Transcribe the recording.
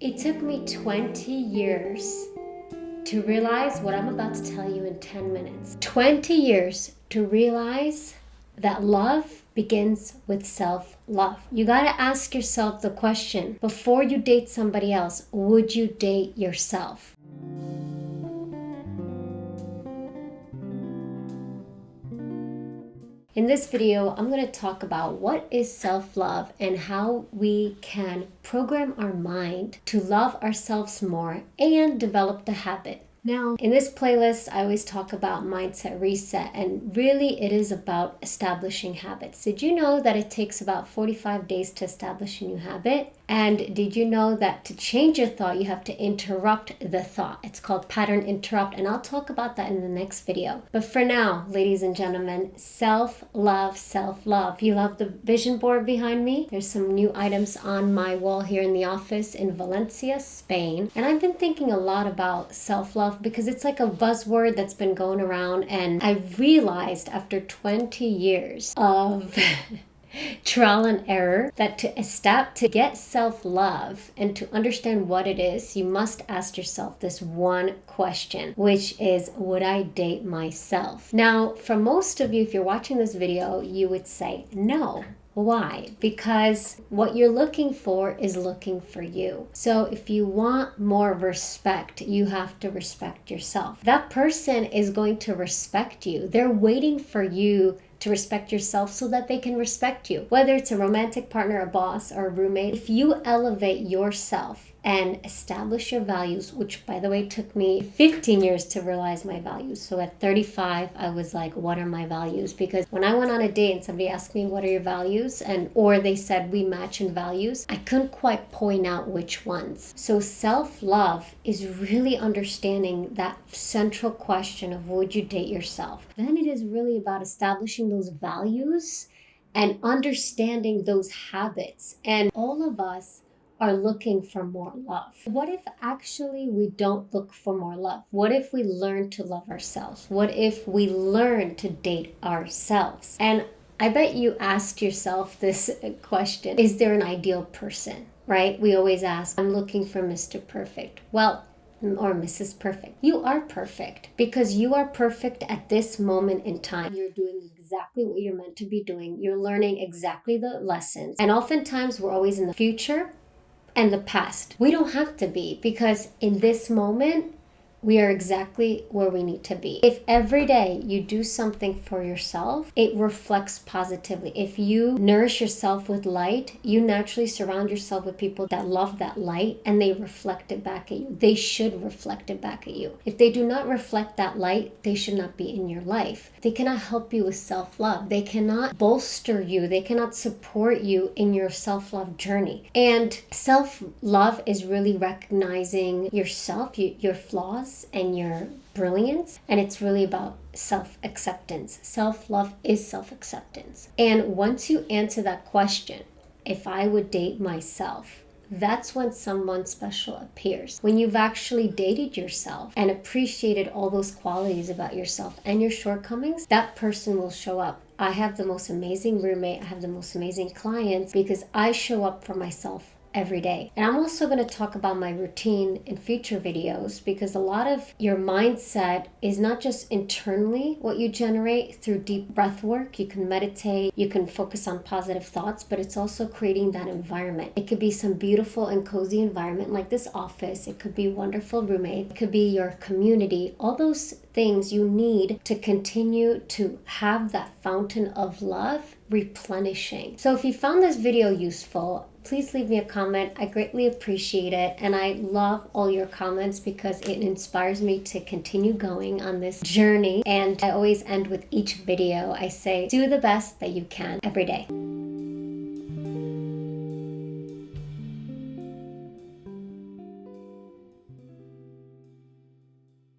It took me 20 years to realize what I'm about to tell you in 10 minutes. 20 years to realize that love begins with self-love. You gotta ask yourself the question, before you date somebody else, would you date yourself? In this video, I'm going to talk about what is self-love and how we can program our mind to love ourselves more and develop the habit. Now, in this playlist, I always talk about mindset reset, and really it is about establishing habits. Did you know that it takes about 45 days to establish a new habit? And did you know that to change your thought, you have to interrupt the thought? It's called pattern interrupt, and I'll talk about that in the next video. But for now, ladies and gentlemen, self-love, self-love. You love the vision board behind me? There's some new items on my wall here in the office in Valencia, Spain. And I've been thinking a lot about self-love because it's like a buzzword that's been going around, and I realized after 20 years of trial and error that to get self-love and to understand what it is, you must ask yourself this one question, which is, would I date myself? Now, for most of you, if you're watching this video, you would say no. Why? Because what you're looking for is looking for you. So if you want more respect, you have to respect yourself. That person is going to respect you. They're waiting for you to respect yourself so that they can respect you. Whether it's a romantic partner, a boss, or a roommate, if you elevate yourself and establish your values, which by the way took me 15 years to realize my values. So at 35, I was like, what are my values? Because when I went on a date and somebody asked me, what are your values? Or they said we match in values, I couldn't quite point out which ones. So self-love is really understanding that central question of, would you date yourself? Then it is really about establishing those values and understanding those habits. And all of us are looking for more love. What if actually we don't look for more love? What if we learn to love ourselves? What if we learn to date ourselves? And I bet you asked yourself this question, is there an ideal person, right? We always ask, I'm looking for Mr. Perfect. Well, or Mrs. Perfect. You are perfect because you are perfect at this moment in time. You're doing exactly what you're meant to be doing. You're learning exactly the lessons. And oftentimes we're always in the future and the past. We don't have to be, because in this moment, we are exactly where we need to be. If every day you do something for yourself, it reflects positively. If you nourish yourself with light, you naturally surround yourself with people that love that light and they reflect it back at you. They should reflect it back at you. If they do not reflect that light, they should not be in your life. They cannot help you with self-love. They cannot bolster you. They cannot support you in your self-love journey. And self-love is really recognizing yourself, your flaws, and your brilliance, and it's really about self-acceptance. Self-love is self-acceptance. And once you answer that question, if I would date myself, that's when someone special appears. When you've actually dated yourself and appreciated all those qualities about yourself and your shortcomings, that person will show up. I have the most amazing roommate. I have the most amazing clients because I show up for myself every day. And I'm also going to talk about my routine in future videos, because a lot of your mindset is not just internally what you generate through deep breath work. You can meditate, you can focus on positive thoughts, but it's also creating that environment. It could be some beautiful and cozy environment like this office. It could be a wonderful roommate. It could be your community. All those things you need to continue to have that fountain of love replenishing. So if you found this video useful, please leave me a comment. I greatly appreciate it. And I love all your comments because it inspires me to continue going on this journey. And I always end with each video. I say, do the best that you can every day.